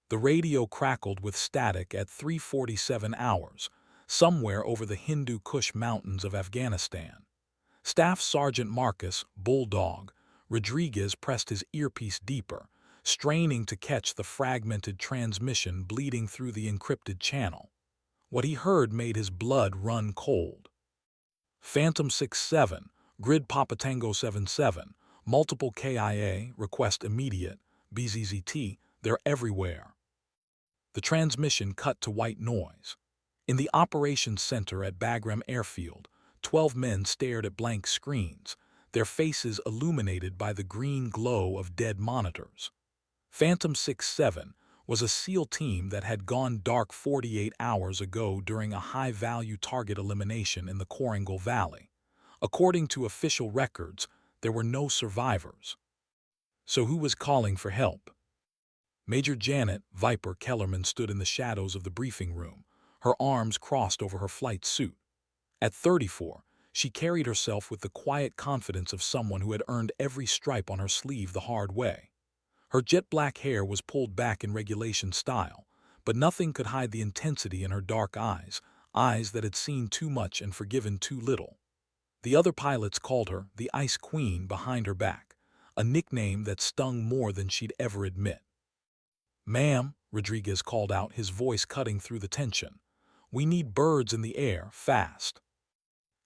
The radio crackled with static at 3:47 hours, somewhere over the Hindu Kush mountains of Afghanistan. Staff Sergeant Marcus Bulldog Rodriguez pressed his earpiece deeper, straining to catch the fragmented transmission bleeding through the encrypted channel. What he heard made his blood run cold. Phantom 67, Grid Papa Tango 77, multiple KIA, request immediate, BZZT, they're everywhere. The transmission cut to white noise. In the operations center at Bagram Airfield, 12 men stared at blank screens, their faces illuminated by the green glow of dead monitors. Phantom 67 was a SEAL team that had gone dark 48 hours ago during a high-value target elimination in the Korangal Valley. According to official records, there were no survivors. So who was calling for help? Major Janet Viper Kellerman stood in the shadows of the briefing room, her arms crossed over her flight suit. At 34, she carried herself with the quiet confidence of someone who had earned every stripe on her sleeve the hard way. Her jet-black hair was pulled back in regulation style, but nothing could hide the intensity in her dark eyes, eyes that had seen too much and forgiven too little. The other pilots called her the Ice Queen behind her back, a nickname that stung more than she'd ever admit. "Ma'am," Rodriguez called out, his voice cutting through the tension, "we need birds in the air, fast."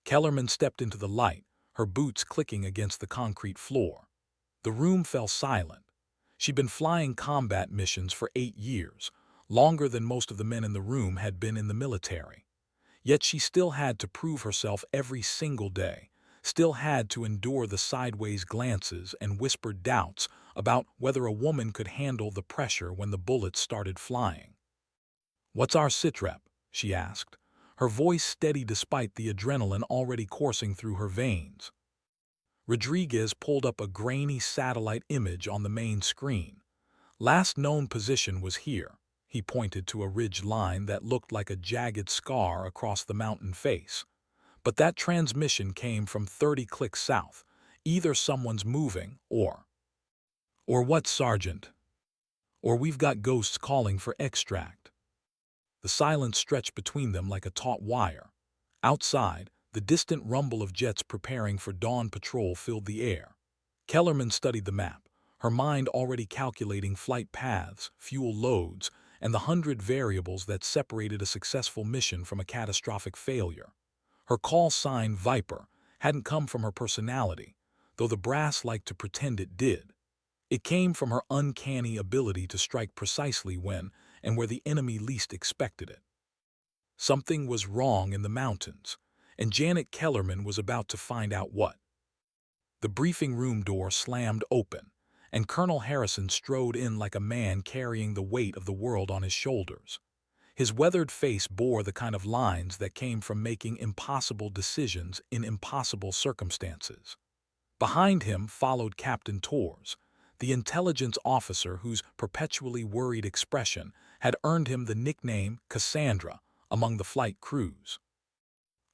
Kellerman stepped into the light, her boots clicking against the concrete floor. The room fell silent. She'd been flying combat missions for 8 years, longer than most of the men in the room had been in the military. Yet she still had to prove herself every single day, still had to endure the sideways glances and whispered doubts about whether a woman could handle the pressure when the bullets started flying. "What's our sitrep?" she asked, her voice steady despite the adrenaline already coursing through her veins. Rodriguez pulled up a grainy satellite image on the main screen. "Last known position was here." He pointed to a ridge line that looked like a jagged scar across the mountain face. "But that transmission came from 30 clicks south. Either someone's moving, or what, Sergeant? Or we've got ghosts calling for extract." The silence stretched between them like a taut wire. Outside, the distant rumble of jets preparing for dawn patrol filled the air. Kellerman studied the map, her mind already calculating flight paths, fuel loads, and the 100 variables that separated a successful mission from a catastrophic failure. Her call sign, Viper, hadn't come from her personality, though the brass liked to pretend it did. It came from her uncanny ability to strike precisely when and where the enemy least expected it. Something was wrong in the mountains, and Janet Kellerman was about to find out what. The briefing room door slammed open, and Colonel Harrison strode in like a man carrying the weight of the world on his shoulders. His weathered face bore the kind of lines that came from making impossible decisions in impossible circumstances. Behind him followed Captain Torres, the intelligence officer whose perpetually worried expression had earned him the nickname Cassandra among the flight crews.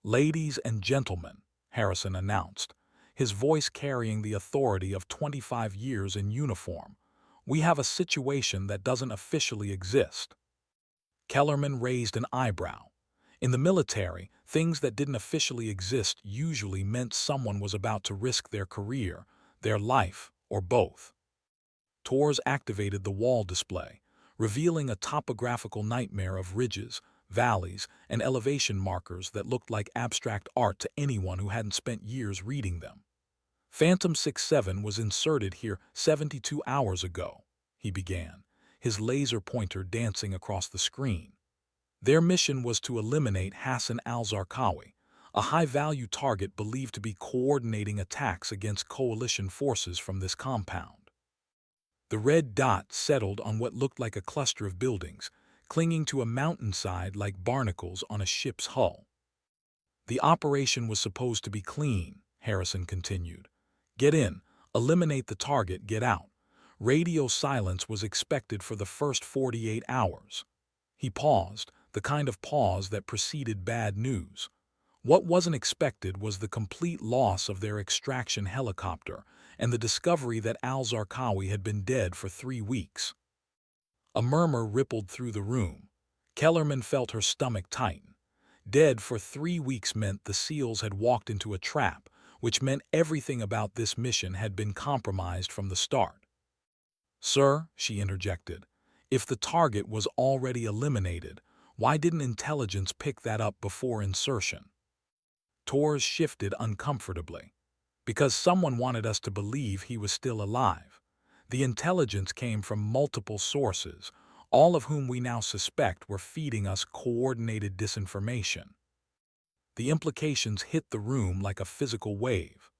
"Ladies and gentlemen," Harrison announced, his voice carrying the authority of 25 years in uniform, "we have a situation that doesn't officially exist." Kellerman raised an eyebrow. In the military, things that didn't officially exist usually meant someone was about to risk their career, their life, or both. Torres activated the wall display, revealing a topographical nightmare of ridges, valleys, and elevation markers that looked like abstract art to anyone who hadn't spent years reading them. "Phantom 67 was inserted here 72 hours ago," he began, his laser pointer dancing across the screen. "Their mission was to eliminate Hassan al-Zarqawi, a high-value target believed to be coordinating attacks against coalition forces from this compound." The red dot settled on what looked like a cluster of buildings, clinging to a mountainside like barnacles on a ship's hull. "The operation was supposed to be clean," Harrison continued. "Get in, eliminate the target, get out. Radio silence was expected for the first 48 hours. He paused, the kind of pause that preceded bad news. What wasn't expected was the complete loss of their extraction helicopter and the discovery that al-Zarqawi had been dead for 3 weeks. A murmur rippled through the room. Kellerman felt her stomach tighten. Dead for 3 weeks meant the SEALs had walked into a trap, which meant everything about this mission had been compromised from the start. "Sir," she interjected, "if the target was already eliminated, why didn't intelligence pick that up before insertion?" Torres shifted uncomfortably. "Because someone wanted us to believe he was still alive. The intelligence came from multiple sources, all of whom we now suspect were feeding us coordinated disinformation." The implications hit the room like a physical wave.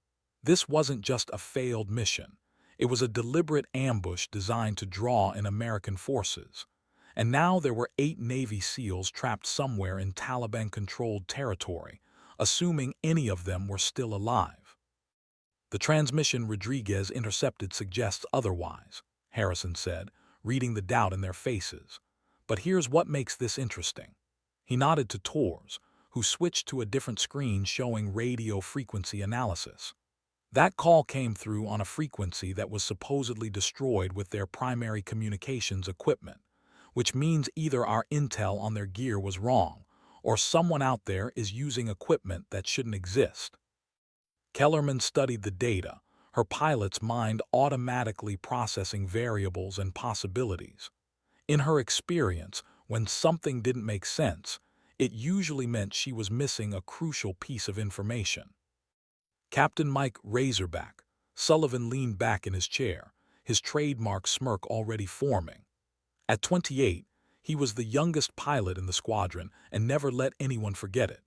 This wasn't just a failed mission. It was a deliberate ambush designed to draw in American forces. And now there were 8 Navy SEALs trapped somewhere in Taliban-controlled territory, assuming any of them were still alive. "The transmission Rodriguez intercepted suggests otherwise," Harrison said, reading the doubt in their faces. "But here's what makes this interesting." He nodded to Torres, who switched to a different screen showing radio frequency analysis. That call came through on a frequency that was supposedly destroyed with their primary communications equipment, which means either our intel on their gear was wrong, or someone out there is using equipment that shouldn't exist. Kellerman studied the data, her pilot's mind automatically processing variables and possibilities. In her experience, when something didn't make sense, it usually meant she was missing a crucial piece of information. "Captain Mike Razorback." Sullivan leaned back in his chair, his trademark smirk already forming. At 28, he was the youngest pilot in the squadron and never let anyone forget it.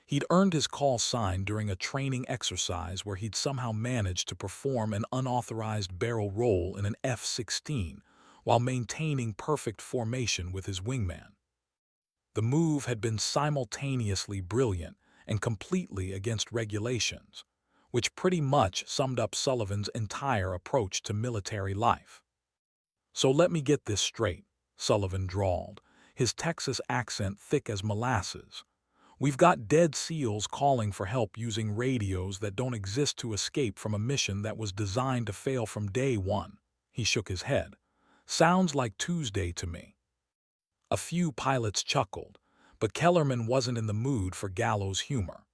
He'd earned his call sign during a training exercise where he'd somehow managed to perform an unauthorized barrel roll in an F-16 while maintaining perfect formation with his wingman. The move had been simultaneously brilliant and completely against regulations, which pretty much summed up Sullivan's entire approach to military life. "So let me get this straight," Sullivan drawled, his Texas accent thick as molasses. "We've got dead SEALs calling for help using radios that don't exist to escape from a mission that was designed to fail from day one." He shook his head. "Sounds like Tuesday to me." A few pilots chuckled, but Kellerman wasn't in the mood for gallows humor.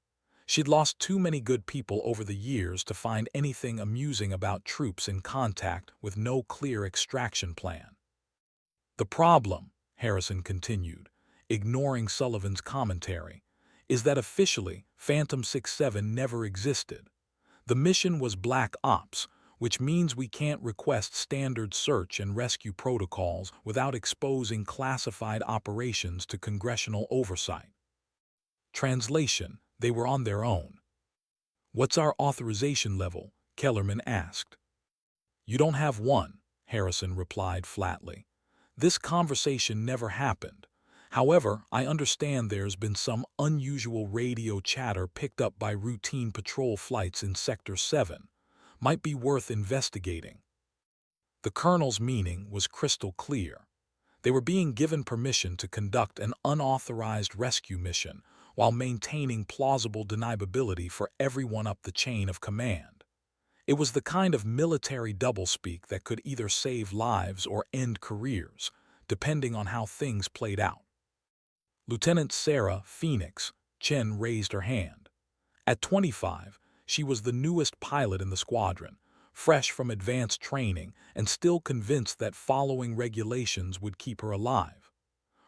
She'd lost too many good people over the years to find anything amusing about troops in contact with no clear extraction plan. "The problem," Harrison continued, ignoring Sullivan's commentary, "is that officially Phantom 67 never existed. The mission was Black Ops, which means we can't request standard search and rescue protocols without exposing classified operations to congressional oversight." Translation: they were on their own. "What's our authorization level?" Kellerman asked. "You don't have one," Harrison replied flatly. "This conversation never happened. However, I understand there's been some unusual radio chatter picked up by routine patrol flights in Sector 7. Might be worth investigating." The colonel's meaning was crystal clear. They were being given permission to conduct an unauthorized rescue mission while maintaining plausible deniability for everyone up the chain of command. It was the kind of military doublespeak that could either save lives or end careers, depending on how things played out. Lieutenant Sarah Phoenix Chen raised her hand. At 25, she was the newest pilot in the squadron, fresh from advanced training and still convinced that following regulations would keep her alive.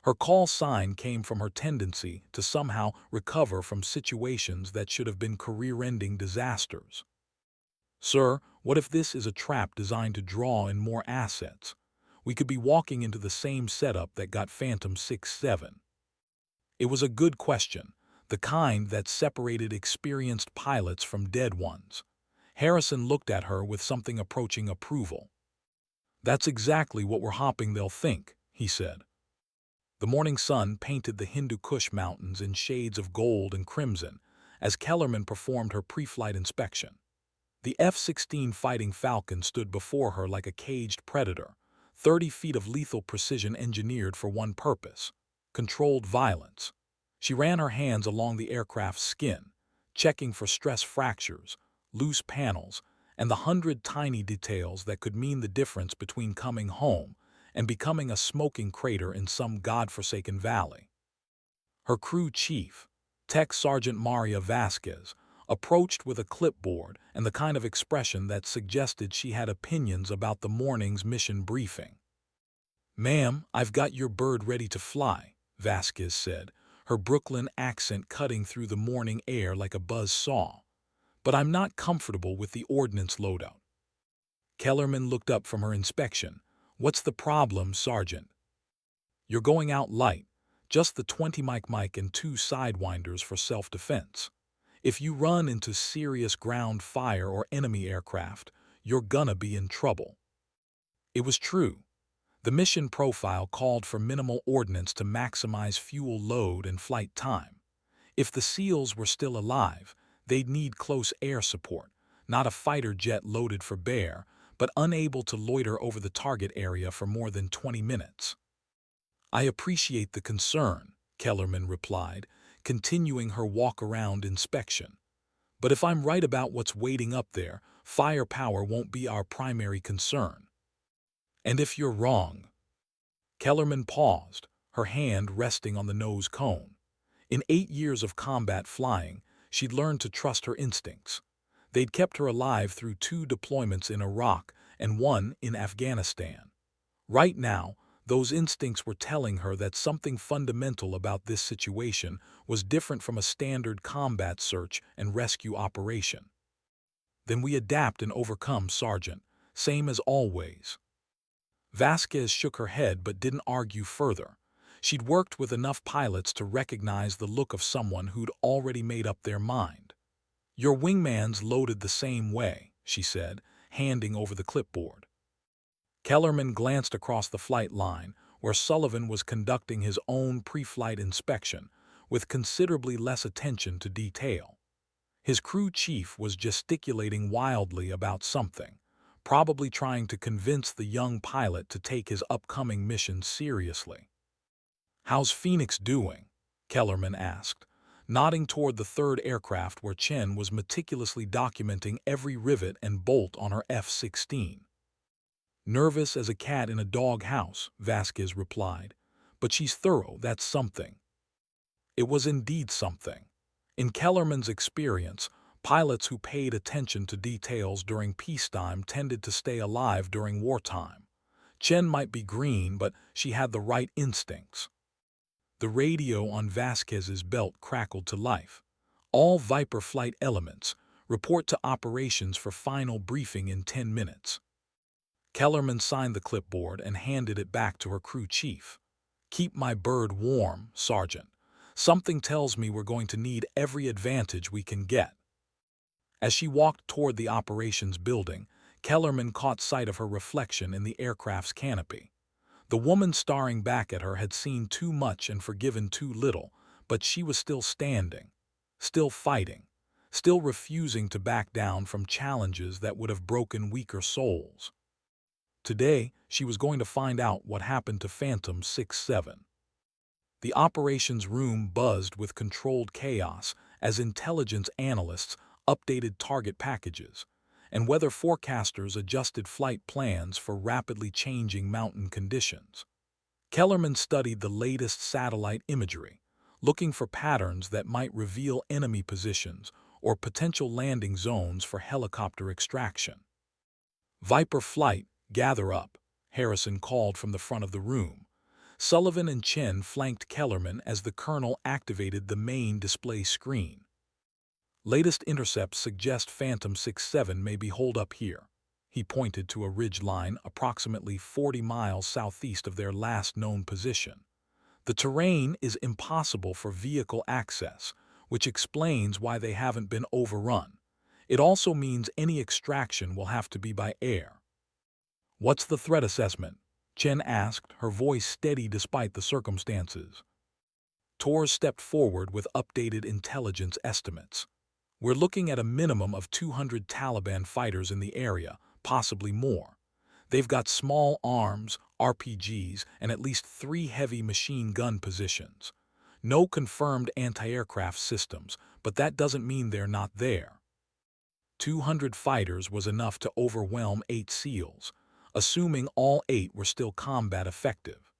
Her call sign came from her tendency to somehow recover from situations that should have been career-ending disasters. "Sir, what if this is a trap designed to draw in more assets? We could be walking into the same setup that got Phantom 6-7. It was a good question, the kind that separated experienced pilots from dead ones. Harrison looked at her with something approaching approval. "That's exactly what we're hoping they'll think," he said. The morning sun painted the Hindu Kush Mountains in shades of gold and crimson as Kellerman performed her pre-flight inspection. The F-16 Fighting Falcon stood before her like a caged predator, 30 feet of lethal precision engineered for one purpose: controlled violence. She ran her hands along the aircraft's skin, checking for stress fractures, loose panels, and the 100 tiny details that could mean the difference between coming home and becoming a smoking crater in some godforsaken valley. Her crew chief, Tech Sergeant Maria Vasquez, approached with a clipboard and the kind of expression that suggested she had opinions about the morning's mission briefing. "Ma'am, I've got your bird ready to fly," Vasquez said, her Brooklyn accent cutting through the morning air like a buzz saw. "But I'm not comfortable with the ordnance loadout." Kellerman looked up from her inspection. "What's the problem, Sergeant?" "You're going out light, just the 20 mic and 2 sidewinders for self-defense. If you run into serious ground fire or enemy aircraft, you're gonna be in trouble." It was true. The mission profile called for minimal ordnance to maximize fuel load and flight time. If the SEALs were still alive, they'd need close air support, not a fighter jet loaded for bear, but unable to loiter over the target area for more than 20 minutes. "I appreciate the concern," Kellerman replied, continuing her walk-around inspection. "But if I'm right about what's waiting up there, firepower won't be our primary concern." "And if you're wrong?" Kellerman paused, her hand resting on the nose cone. In 8 years of combat flying, she'd learned to trust her instincts. They'd kept her alive through 2 deployments in Iraq and 1 in Afghanistan. Right now, those instincts were telling her that something fundamental about this situation was different from a standard combat search and rescue operation. "Then we adapt and overcome, Sergeant, same as always." Vasquez shook her head but didn't argue further. She'd worked with enough pilots to recognize the look of someone who'd already made up their mind. "Your wingman's loaded the same way," she said, handing over the clipboard. Kellerman glanced across the flight line, where Sullivan was conducting his own pre-flight inspection, with considerably less attention to detail. His crew chief was gesticulating wildly about something, probably trying to convince the young pilot to take his upcoming mission seriously. "How's Phoenix doing?" Kellerman asked, nodding toward the 3rd aircraft where Chen was meticulously documenting every rivet and bolt on her F-16. "Nervous as a cat in a dog house," Vasquez replied. "But she's thorough, that's something." It was indeed something. In Kellerman's experience, pilots who paid attention to details during peacetime tended to stay alive during wartime. Chen might be green, but she had the right instincts. The radio on Vasquez's belt crackled to life. "All Viper flight elements, report to operations for final briefing in 10 minutes. Kellerman signed the clipboard and handed it back to her crew chief. "Keep my bird warm, Sergeant. Something tells me we're going to need every advantage we can get." As she walked toward the operations building, Kellerman caught sight of her reflection in the aircraft's canopy. The woman staring back at her had seen too much and forgiven too little, but she was still standing, still fighting, still refusing to back down from challenges that would have broken weaker souls. Today, she was going to find out what happened to Phantom 6-7. The operations room buzzed with controlled chaos as intelligence analysts updated target packages, and weather forecasters adjusted flight plans for rapidly changing mountain conditions. Kellerman studied the latest satellite imagery, looking for patterns that might reveal enemy positions or potential landing zones for helicopter extraction. "Viper flight, gather up," Harrison called from the front of the room. Sullivan and Chen flanked Kellerman as the colonel activated the main display screen. "Latest intercepts suggest Phantom 6-7 may be holed up here." He pointed to a ridge line approximately 40 miles southeast of their last known position. "The terrain is impossible for vehicle access, which explains why they haven't been overrun. It also means any extraction will have to be by air." "What's the threat assessment?" Chen asked, her voice steady despite the circumstances. Torres stepped forward with updated intelligence estimates. "We're looking at a minimum of 200 Taliban fighters in the area, possibly more. They've got small arms, RPGs, and at least 3 heavy machine gun positions. No confirmed anti-aircraft systems, but that doesn't mean they're not there." 200 fighters was enough to overwhelm 8 SEALs, assuming all 8 were still combat effective.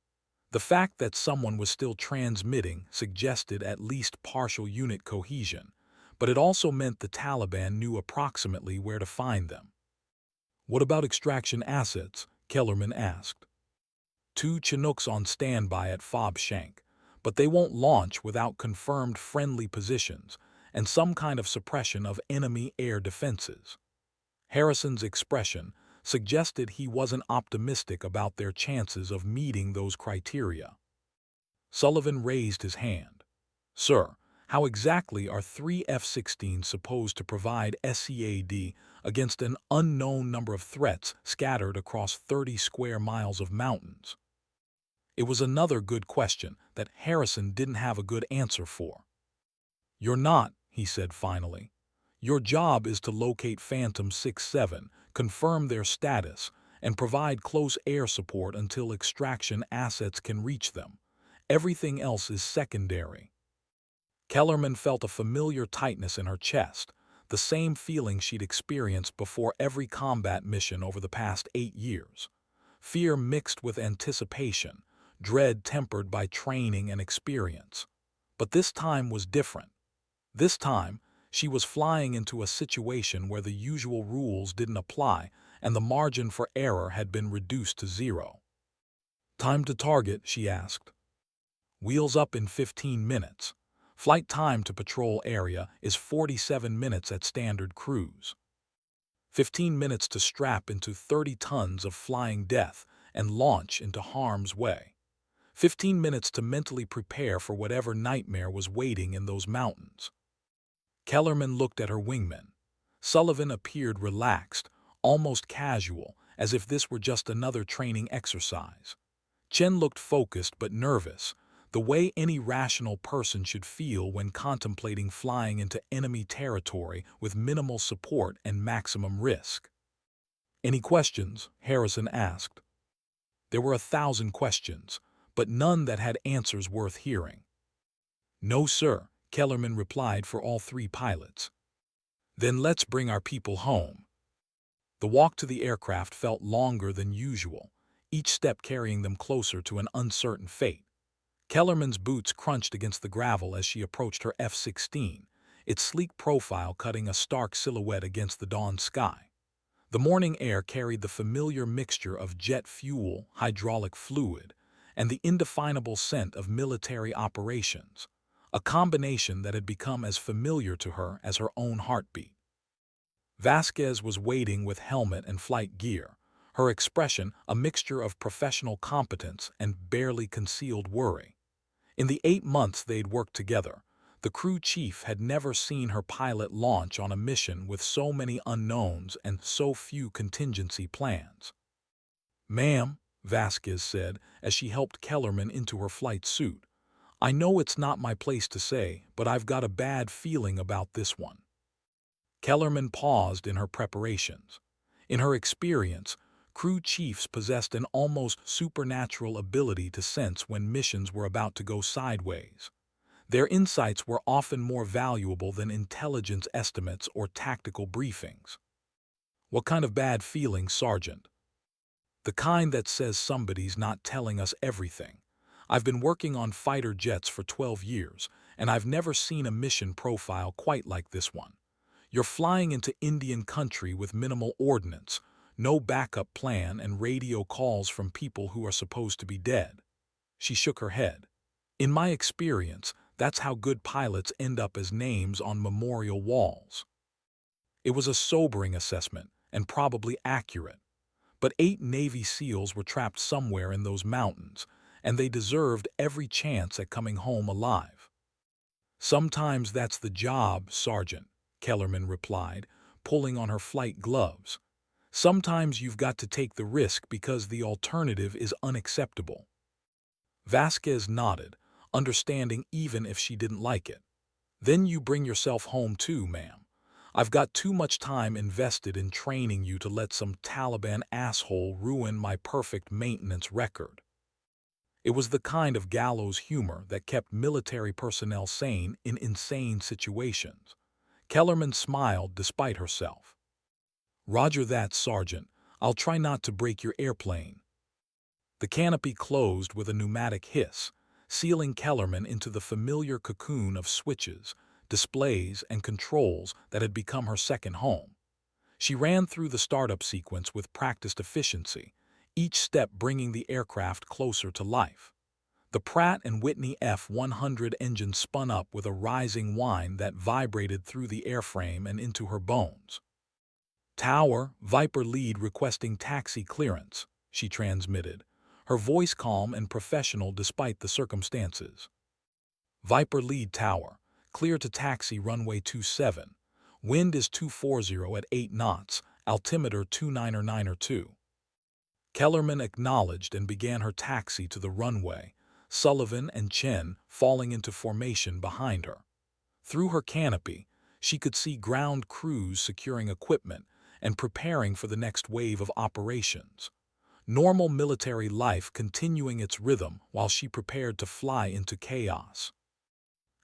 The fact that someone was still transmitting suggested at least partial unit cohesion, but it also meant the Taliban knew approximately where to find them. "What about extraction assets?" Kellerman asked. "2 Chinooks on standby at Fob Shank, but they won't launch without confirmed friendly positions and some kind of suppression of enemy air defenses." Harrison's expression suggested he wasn't optimistic about their chances of meeting those criteria. Sullivan raised his hand. "Sir, how exactly are 3 F-16s supposed to provide SEAD against an unknown number of threats scattered across 30 square miles of mountains?" It was another good question that Harrison didn't have a good answer for. "You're not," he said finally. "Your job is to locate Phantom 6-7, confirm their status, and provide close air support until extraction assets can reach them. Everything else is secondary." Kellerman felt a familiar tightness in her chest, the same feeling she'd experienced before every combat mission over the past 8 years. Fear mixed with anticipation, dread tempered by training and experience. But this time was different. This time, she was flying into a situation where the usual rules didn't apply and the margin for error had been reduced to 0. "Time to target?" she asked. "Wheels up in 15 minutes. Flight time to patrol area is 47 minutes at standard cruise. 15 minutes to strap into 30 tons of flying death and launch into harm's way. 15 minutes to mentally prepare for whatever nightmare was waiting in those mountains." Kellerman looked at her wingman. Sullivan appeared relaxed, almost casual, as if this were just another training exercise. Chen looked focused but nervous, the way any rational person should feel when contemplating flying into enemy territory with minimal support and maximum risk. "Any questions?" Harrison asked. There were 1,000 questions, but none that had answers worth hearing. "No, sir," Kellerman replied for all 3 pilots. "Then let's bring our people home." The walk to the aircraft felt longer than usual, each step carrying them closer to an uncertain fate. Kellerman's boots crunched against the gravel as she approached her F-16, its sleek profile cutting a stark silhouette against the dawn sky. The morning air carried the familiar mixture of jet fuel, hydraulic fluid, and the indefinable scent of military operations, a combination that had become as familiar to her as her own heartbeat. Vasquez was waiting with helmet and flight gear, her expression a mixture of professional competence and barely concealed worry. In the 8 months they'd worked together, the crew chief had never seen her pilot launch on a mission with so many unknowns and so few contingency plans. "Ma'am," Vasquez said as she helped Kellerman into her flight suit, "I know it's not my place to say, but I've got a bad feeling about this one." Kellerman paused in her preparations. In her experience, crew chiefs possessed an almost supernatural ability to sense when missions were about to go sideways. Their insights were often more valuable than intelligence estimates or tactical briefings. "What kind of bad feeling, Sergeant?" "The kind that says somebody's not telling us everything. I've been working on fighter jets for 12 years, and I've never seen a mission profile quite like this one. You're flying into Indian country with minimal ordnance, no backup plan, and radio calls from people who are supposed to be dead." She shook her head. "In my experience, that's how good pilots end up as names on memorial walls." It was a sobering assessment, and probably accurate. But 8 Navy SEALs were trapped somewhere in those mountains, and they deserved every chance at coming home alive. "Sometimes that's the job, Sergeant," Kellerman replied, pulling on her flight gloves. "Sometimes you've got to take the risk because the alternative is unacceptable." Vasquez nodded, understanding even if she didn't like it. "Then you bring yourself home too, ma'am. I've got too much time invested in training you to let some Taliban asshole ruin my perfect maintenance record." It was the kind of gallows humor that kept military personnel sane in insane situations. Kellerman smiled despite herself. "Roger that, Sergeant. I'll try not to break your airplane. The canopy closed with a pneumatic hiss, sealing Kellerman into the familiar cocoon of switches, displays, and controls that had become her second home. She ran through the startup sequence with practiced efficiency, each step bringing the aircraft closer to life. The Pratt & Whitney F-100 engine spun up with a rising whine that vibrated through the airframe and into her bones. "Tower, Viper lead requesting taxi clearance," she transmitted, her voice calm and professional despite the circumstances. "Viper lead tower, clear to taxi runway 27. Wind is 240 at 8 knots, altimeter 299er2." Kellerman acknowledged and began her taxi to the runway, Sullivan and Chen falling into formation behind her. Through her canopy, she could see ground crews securing equipment and preparing for the next wave of operations. Normal military life continuing its rhythm while she prepared to fly into chaos.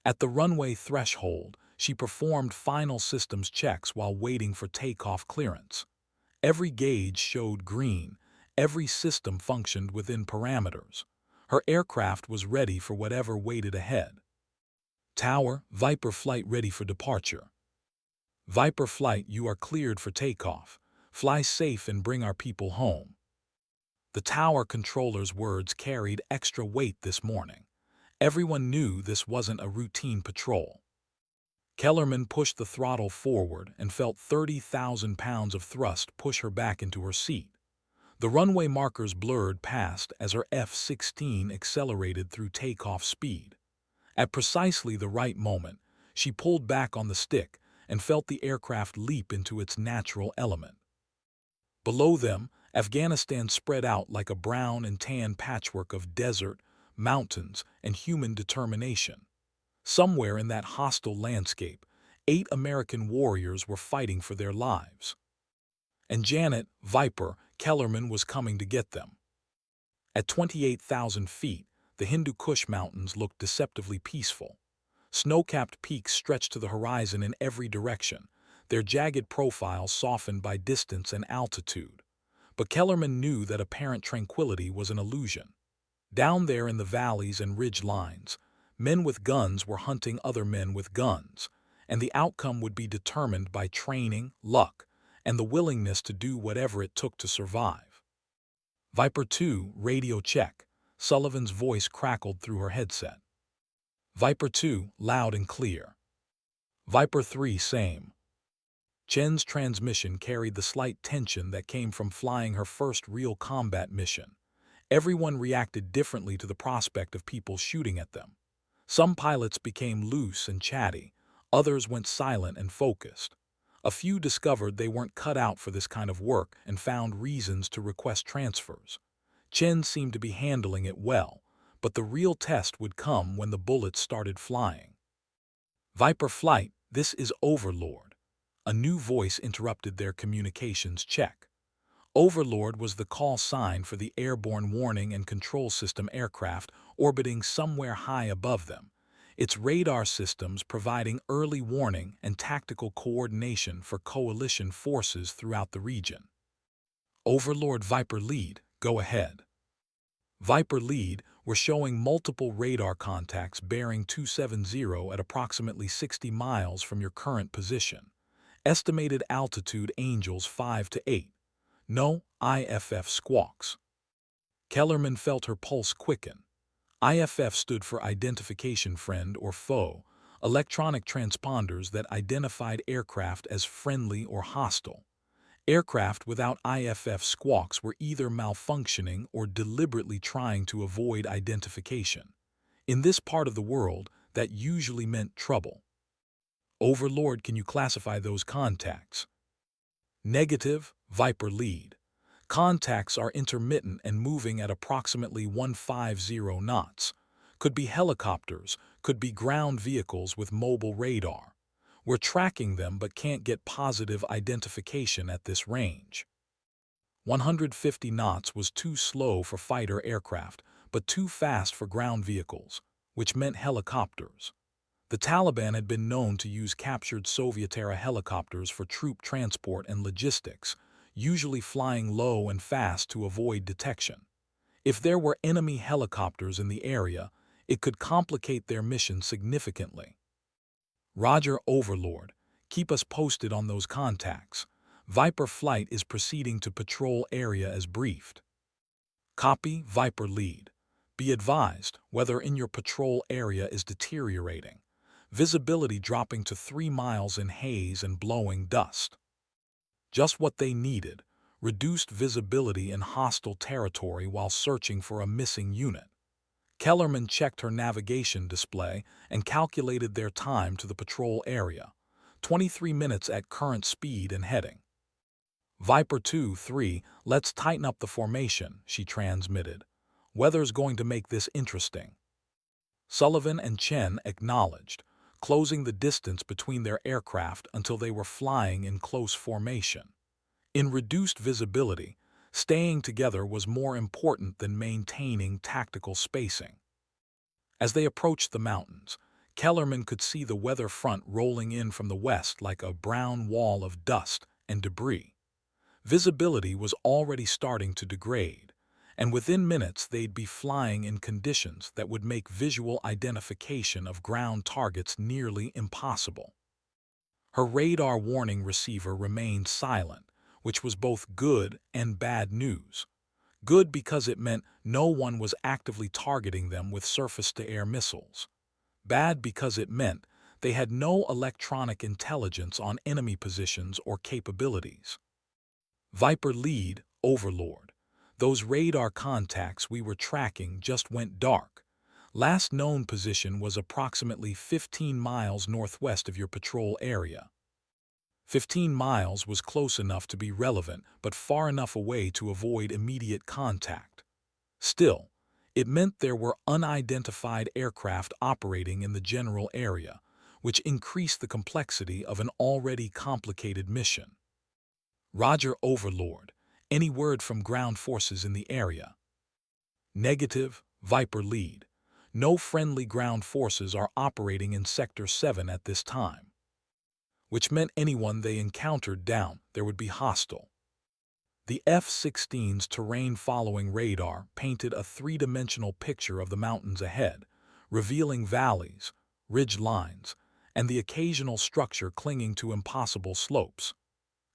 At the runway threshold, she performed final systems checks while waiting for takeoff clearance. Every gauge showed green, every system functioned within parameters. Her aircraft was ready for whatever waited ahead. "Tower, Viper flight ready for departure." "Viper flight, you are cleared for takeoff. Fly safe and bring our people home." The tower controller's words carried extra weight this morning. Everyone knew this wasn't a routine patrol. Kellerman pushed the throttle forward and felt 30,000 pounds of thrust push her back into her seat. The runway markers blurred past as her F-16 accelerated through takeoff speed. At precisely the right moment, she pulled back on the stick and felt the aircraft leap into its natural element. Below them, Afghanistan spread out like a brown and tan patchwork of desert, mountains, and human determination. Somewhere in that hostile landscape, 8 American warriors were fighting for their lives. And Janet, Viper, Kellerman was coming to get them. At 28,000 feet, the Hindu Kush Mountains looked deceptively peaceful. Snow-capped peaks stretched to the horizon in every direction, their jagged profiles softened by distance and altitude. But Kellerman knew that apparent tranquility was an illusion. Down there in the valleys and ridge lines, men with guns were hunting other men with guns, and the outcome would be determined by training, luck, and the willingness to do whatever it took to survive. "Viper 2, radio check," Sullivan's voice crackled through her headset. "Viper 2, loud and clear." "Viper 3, same." Chen's transmission carried the slight tension that came from flying her first real combat mission. Everyone reacted differently to the prospect of people shooting at them. Some pilots became loose and chatty, others went silent and focused. A few discovered they weren't cut out for this kind of work and found reasons to request transfers. Chen seemed to be handling it well, but the real test would come when the bullets started flying. "Viper flight, this is Overlord." A new voice interrupted their communications check. Overlord was the call sign for the airborne warning and control system aircraft orbiting somewhere high above them, its radar systems providing early warning and tactical coordination for coalition forces throughout the region. "Overlord Viper lead, go ahead." Viper lead were showing multiple radar contacts bearing 270 at approximately 60 miles from your current position. Estimated altitude Angels 5 to 8. No IFF squawks. Kellerman felt her pulse quicken. IFF stood for Identification Friend or Foe, electronic transponders that identified aircraft as friendly or hostile. Aircraft without IFF squawks were either malfunctioning or deliberately trying to avoid identification. In this part of the world, that usually meant trouble. "Overlord, can you classify those contacts?" "Negative, Viper lead. Contacts are intermittent and moving at approximately 150 knots. Could be helicopters, could be ground vehicles with mobile radar. We're tracking them but can't get positive identification at this range." 150 knots was too slow for fighter aircraft, but too fast for ground vehicles, which meant helicopters. The Taliban had been known to use captured Soviet-era helicopters for troop transport and logistics, usually flying low and fast to avoid detection. If there were enemy helicopters in the area, it could complicate their mission significantly. Roger, Overlord. Keep us posted on those contacts. Viper Flight is proceeding to patrol area as briefed. Copy, Viper Lead. Be advised, weather in your patrol area is deteriorating. Visibility dropping to 3 miles in haze and blowing dust. Just what they needed, reduced visibility in hostile territory while searching for a missing unit. Kellerman checked her navigation display and calculated their time to the patrol area. 23 minutes at current speed and heading. Viper 2-3, let's tighten up the formation, she transmitted. Weather's going to make this interesting. Sullivan and Chen acknowledged, closing the distance between their aircraft until they were flying in close formation. In reduced visibility, staying together was more important than maintaining tactical spacing. As they approached the mountains, Kellerman could see the weather front rolling in from the west like a brown wall of dust and debris. Visibility was already starting to degrade, and within minutes they'd be flying in conditions that would make visual identification of ground targets nearly impossible. Her radar warning receiver remained silent, which was both good and bad news. Good because it meant no one was actively targeting them with surface-to-air missiles. Bad because it meant they had no electronic intelligence on enemy positions or capabilities. Viper Lead, Overlord. Those radar contacts we were tracking just went dark. Last known position was approximately 15 miles northwest of your patrol area. 15 miles was close enough to be relevant, but far enough away to avoid immediate contact. Still, it meant there were unidentified aircraft operating in the general area, which increased the complexity of an already complicated mission. Roger, Overlord. Any word from ground forces in the area? Negative, Viper Lead. No friendly ground forces are operating in Sector 7 at this time. Which meant anyone they encountered down there would be hostile. The F-16's terrain-following radar painted a three-dimensional picture of the mountains ahead, revealing valleys, ridge lines, and the occasional structure clinging to impossible slopes.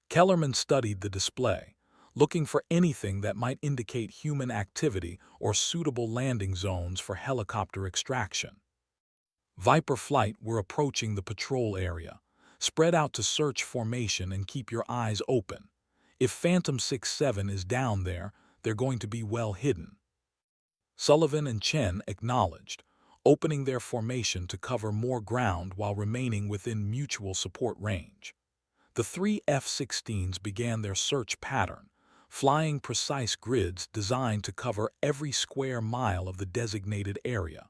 Kellerman studied the display, looking for anything that might indicate human activity or suitable landing zones for helicopter extraction. Viper Flight were approaching the patrol area. Spread out to search formation and keep your eyes open. If Phantom 6-7 is down there, they're going to be well hidden. Sullivan and Chen acknowledged, opening their formation to cover more ground while remaining within mutual support range. The three F-16s began their search pattern, flying precise grids designed to cover every square mile of the designated area.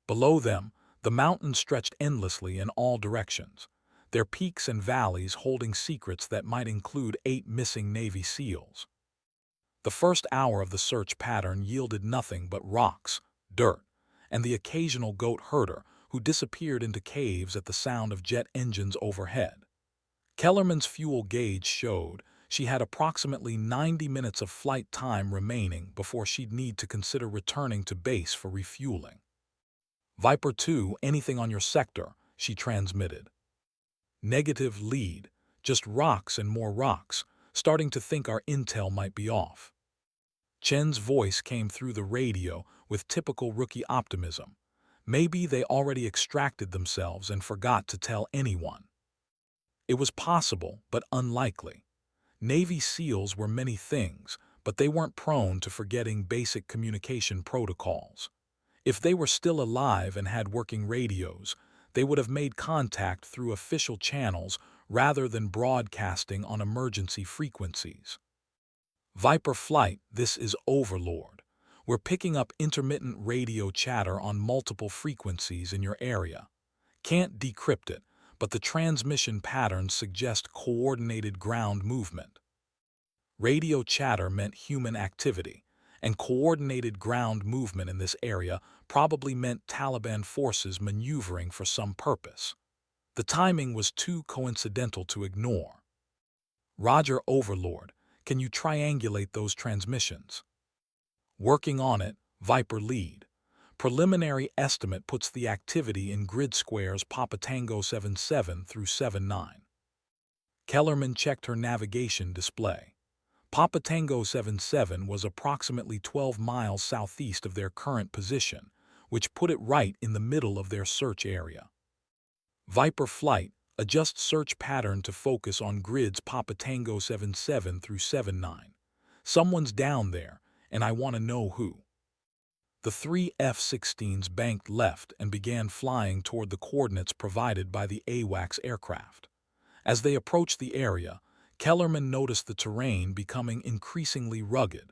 Below them, the mountains stretched endlessly in all directions, their peaks and valleys holding secrets that might include 8 missing Navy SEALs. The first hour of the search pattern yielded nothing but rocks, dirt, and the occasional goat herder who disappeared into caves at the sound of jet engines overhead. Kellerman's fuel gauge showed she had approximately 90 minutes of flight time remaining before she'd need to consider returning to base for refueling. Viper 2, anything on your sector, she transmitted. Negative, Lead, just rocks and more rocks, starting to think our intel might be off. Chen's voice came through the radio with typical rookie optimism. Maybe they already extracted themselves and forgot to tell anyone. It was possible, but unlikely. Navy SEALs were many things, but they weren't prone to forgetting basic communication protocols. If they were still alive and had working radios, they would have made contact through official channels rather than broadcasting on emergency frequencies. Viper Flight, this is Overlord. We're picking up intermittent radio chatter on multiple frequencies in your area. Can't decrypt it, but the transmission patterns suggest coordinated ground movement. Radio chatter meant human activity, and coordinated ground movement in this area probably meant Taliban forces maneuvering for some purpose. The timing was too coincidental to ignore. Roger, Overlord. Can you triangulate those transmissions? Working on it, Viper lead. Preliminary estimate puts the activity in grid squares Papa Tango 77 through 79. Kellerman checked her navigation display. Papa Tango 77 was approximately 12 miles southeast of their current position, which put it right in the middle of their search area. Viper flight, adjust search pattern to focus on grids Papa Tango 77 through 79. Someone's down there, and I want to know who. The three F-16s banked left and began flying toward the coordinates provided by the AWACS aircraft. As they approached the area, Kellerman noticed the terrain becoming increasingly rugged.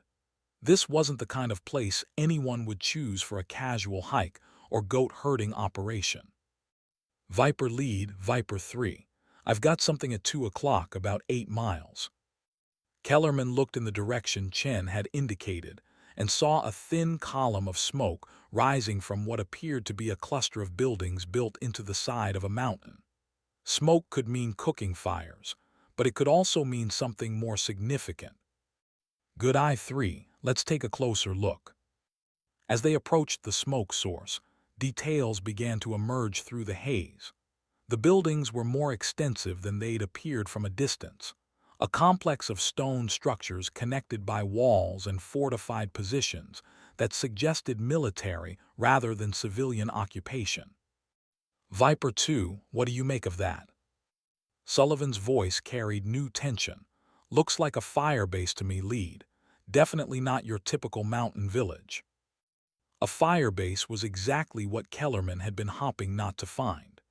This wasn't the kind of place anyone would choose for a casual hike or goat-herding operation. Viper lead, Viper 3. I've got something at 2 o'clock, about 8 miles. Kellerman looked in the direction Chen had indicated and saw a thin column of smoke rising from what appeared to be a cluster of buildings built into the side of a mountain. Smoke could mean cooking fires, but it could also mean something more significant. Good eye 3, let's take a closer look. As they approached the smoke source, details began to emerge through the haze. The buildings were more extensive than they'd appeared from a distance. A complex of stone structures connected by walls and fortified positions that suggested military rather than civilian occupation. Viper 2, what do you make of that? Sullivan's voice carried new tension. Looks like a fire base to me, lead. Definitely not your typical mountain village. A fire base was exactly what Kellerman had been hoping not to find.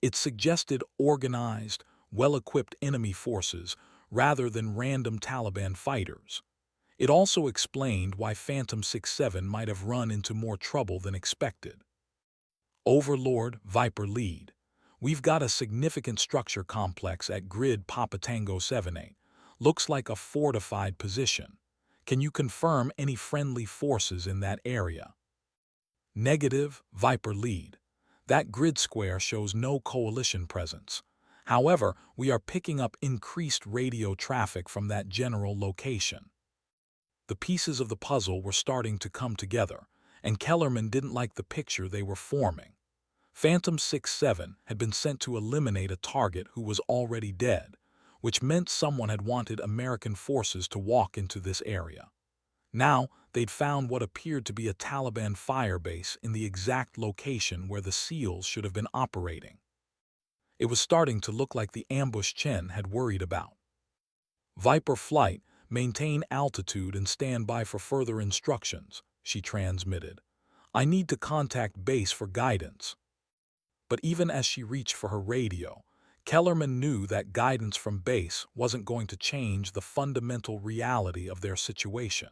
It suggested organized, well-equipped enemy forces rather than random Taliban fighters. It also explained why Phantom 6-7 might have run into more trouble than expected. Overlord, Viper lead. We've got a significant structure complex at grid Papa Tango 78. Looks like a fortified position. Can you confirm any friendly forces in that area? Negative, Viper lead. That grid square shows no coalition presence. However, we are picking up increased radio traffic from that general location. The pieces of the puzzle were starting to come together, and Kellerman didn't like the picture they were forming. Phantom 6-7 had been sent to eliminate a target who was already dead, which meant someone had wanted American forces to walk into this area. Now, they'd found what appeared to be a Taliban firebase in the exact location where the SEALs should have been operating. It was starting to look like the ambush Chen had worried about. Viper flight, maintain altitude and stand by for further instructions, she transmitted. I need to contact base for guidance. But even as she reached for her radio, Kellerman knew that guidance from base wasn't going to change the fundamental reality of their situation.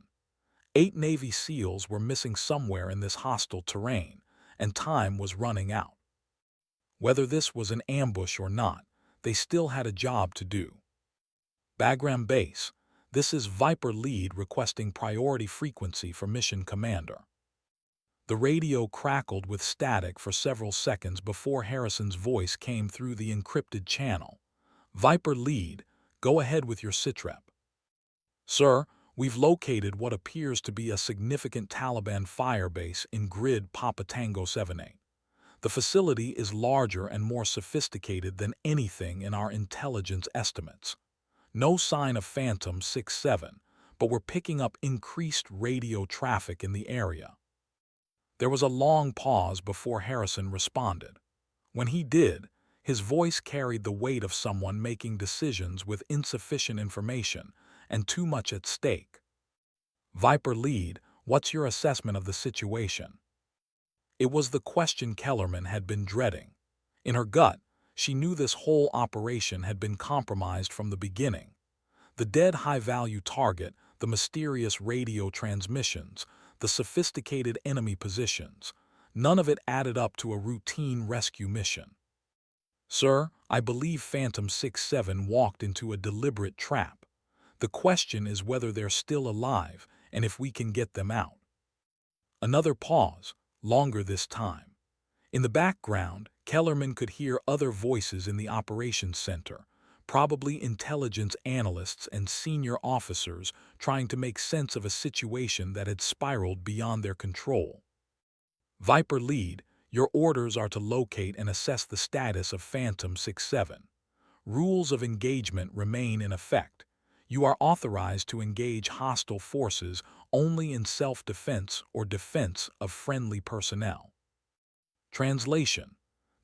8 Navy SEALs were missing somewhere in this hostile terrain, and time was running out. Whether this was an ambush or not, they still had a job to do. Bagram Base, this is Viper lead requesting priority frequency for mission commander. The radio crackled with static for several seconds before Harrison's voice came through the encrypted channel. Viper lead, go ahead with your sitrep. Sir, we've located what appears to be a significant Taliban firebase in grid Papa Tango 78. The facility is larger and more sophisticated than anything in our intelligence estimates. No sign of Phantom 6-7, but we're picking up increased radio traffic in the area. There was a long pause before Harrison responded. When he did, his voice carried the weight of someone making decisions with insufficient information and too much at stake. Viper lead, what's your assessment of the situation? It was the question Kellerman had been dreading. In her gut, she knew this whole operation had been compromised from the beginning. The dead high-value target, the mysterious radio transmissions, the sophisticated enemy positions, none of it added up to a routine rescue mission. Sir, I believe Phantom 6-7 walked into a deliberate trap. The question is whether they're still alive and if we can get them out. Another pause, longer this time. In the background, Kellerman could hear other voices in the operations center, probably intelligence analysts and senior officers trying to make sense of a situation that had spiraled beyond their control. Viper Lead, your orders are to locate and assess the status of Phantom 67. Rules of engagement remain in effect. You are authorized to engage hostile forces only in self-defense or defense of friendly personnel. Translation: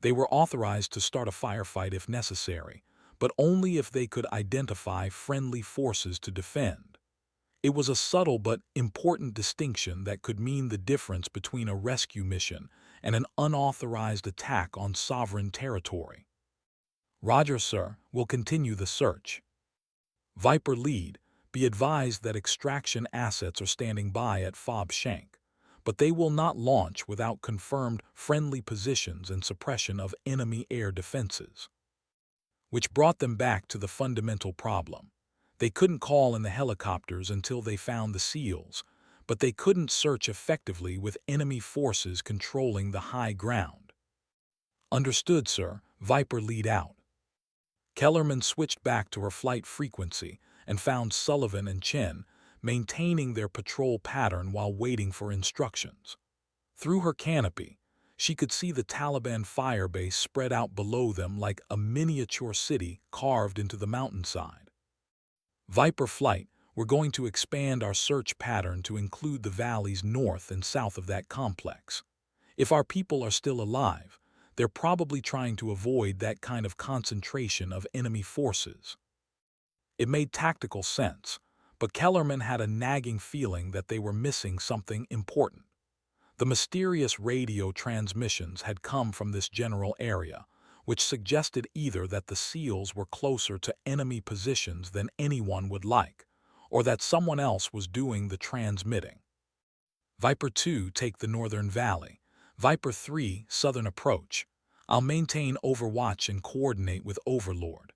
they were authorized to start a firefight if necessary, but only if they could identify friendly forces to defend. It was a subtle but important distinction that could mean the difference between a rescue mission and an unauthorized attack on sovereign territory. Roger, sir. We'll continue the search. Viper Lead, be advised that extraction assets are standing by at Fob Shank, but they will not launch without confirmed friendly positions and suppression of enemy air defenses. Which brought them back to the fundamental problem. They couldn't call in the helicopters until they found the SEALs, but they couldn't search effectively with enemy forces controlling the high ground. Understood, sir. Viper Lead out. Kellerman switched back to her flight frequency and found Sullivan and Chen maintaining their patrol pattern while waiting for instructions. Through her canopy, she could see the Taliban firebase spread out below them like a miniature city carved into the mountainside. Viper Flight, we're going to expand our search pattern to include the valleys north and south of that complex. If our people are still alive, they're probably trying to avoid that kind of concentration of enemy forces. It made tactical sense, but Kellerman had a nagging feeling that they were missing something important. The mysterious radio transmissions had come from this general area, which suggested either that the SEALs were closer to enemy positions than anyone would like, or that someone else was doing the transmitting. Viper 2, take the northern valley. Viper 3, southern approach. I'll maintain overwatch and coordinate with Overlord.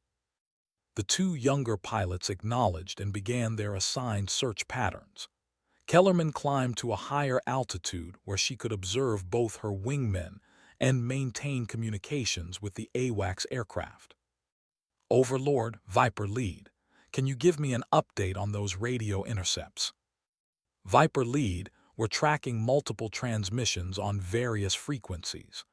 The two younger pilots acknowledged and began their assigned search patterns. Kellerman climbed to a higher altitude where she could observe both her wingmen and maintain communications with the AWACS aircraft. Overlord, Viper Lead, can you give me an update on those radio intercepts? Viper Lead, we're tracking multiple transmissions on various frequencies.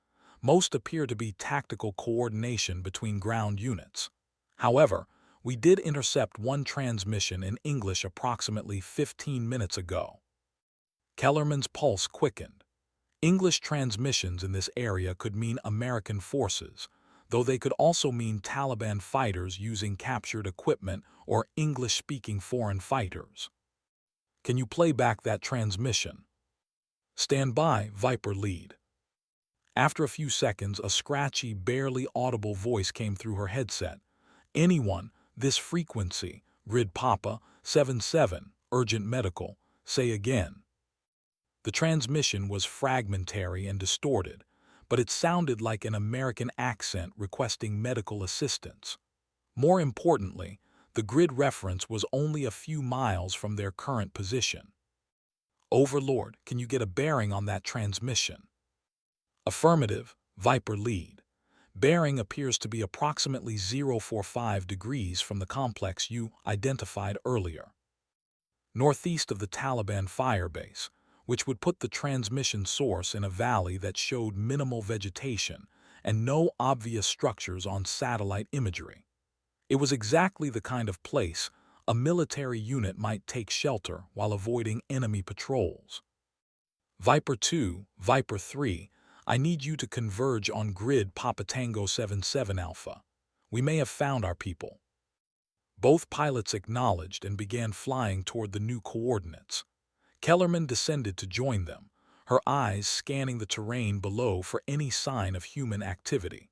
Most appear to be tactical coordination between ground units. However, we did intercept one transmission in English approximately 15 minutes ago. Kellerman's pulse quickened. English transmissions in this area could mean American forces, though they could also mean Taliban fighters using captured equipment or English-speaking foreign fighters. Can you play back that transmission? Stand by, Viper Lead. After a few seconds, a scratchy, barely audible voice came through her headset. Anyone, this frequency, Grid Papa, 77, urgent medical, say again. The transmission was fragmentary and distorted, but it sounded like an American accent requesting medical assistance. More importantly, the grid reference was only a few miles from their current position. Overlord, can you get a bearing on that transmission? Affirmative, Viper Lead. Bearing appears to be approximately 045 degrees from the complex you identified earlier. Northeast of the Taliban firebase, which would put the transmission source in a valley that showed minimal vegetation and no obvious structures on satellite imagery. It was exactly the kind of place a military unit might take shelter while avoiding enemy patrols. Viper 2, Viper 3, I need you to converge on Grid Papa Tango 77 Alpha. We may have found our people. Both pilots acknowledged and began flying toward the new coordinates. Kellerman descended to join them, her eyes scanning the terrain below for any sign of human activity.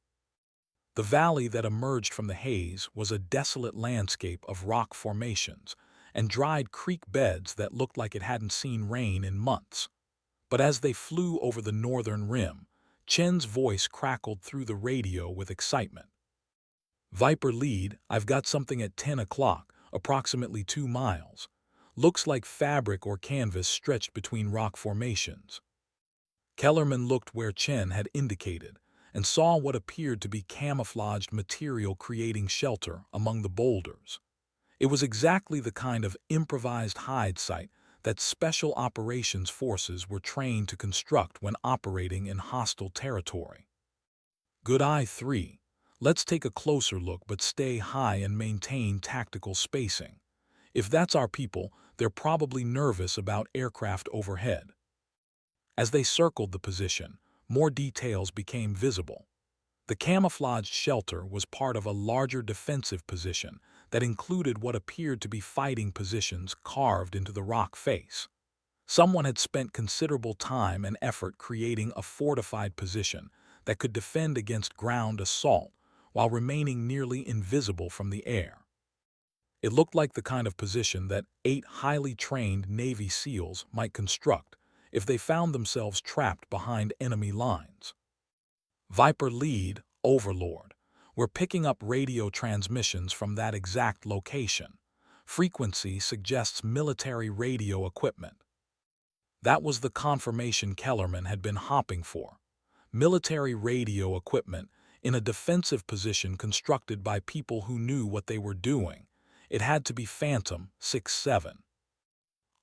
The valley that emerged from the haze was a desolate landscape of rock formations and dried creek beds that looked like it hadn't seen rain in months. But as they flew over the northern rim, Chen's voice crackled through the radio with excitement. Viper Lead, I've got something at 10 o'clock, approximately 2 miles. Looks like fabric or canvas stretched between rock formations. Kellerman looked where Chen had indicated, and saw what appeared to be camouflaged material creating shelter among the boulders. It was exactly the kind of improvised hide site that Special Operations Forces were trained to construct when operating in hostile territory. Good Eye 3. Let's take a closer look, but stay high and maintain tactical spacing. If that's our people, they're probably nervous about aircraft overhead. As they circled the position, more details became visible. The camouflaged shelter was part of a larger defensive position that included what appeared to be fighting positions carved into the rock face. Someone had spent considerable time and effort creating a fortified position that could defend against ground assault while remaining nearly invisible from the air. It looked like the kind of position that 8 highly trained Navy SEALs might construct if they found themselves trapped behind enemy lines. Viper Lead, Overlord. We're picking up radio transmissions from that exact location. Frequency suggests military radio equipment. That was the confirmation Kellerman had been hopping for. Military radio equipment in a defensive position constructed by people who knew what they were doing. It had to be Phantom 6-7.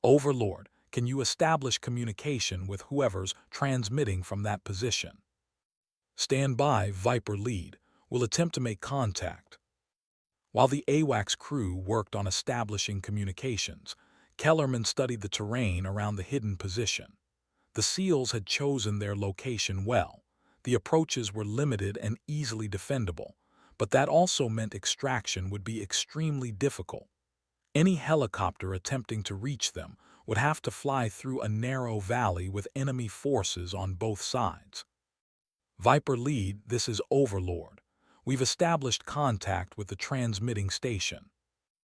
Overlord, can you establish communication with whoever's transmitting from that position? Stand by, Viper Lead. We'll attempt to make contact. While the AWACS crew worked on establishing communications, Kellerman studied the terrain around the hidden position. The SEALs had chosen their location well. The approaches were limited and easily defendable, but that also meant extraction would be extremely difficult. Any helicopter attempting to reach them would have to fly through a narrow valley with enemy forces on both sides. Viper Lead, this is Overlord. We've established contact with the transmitting station.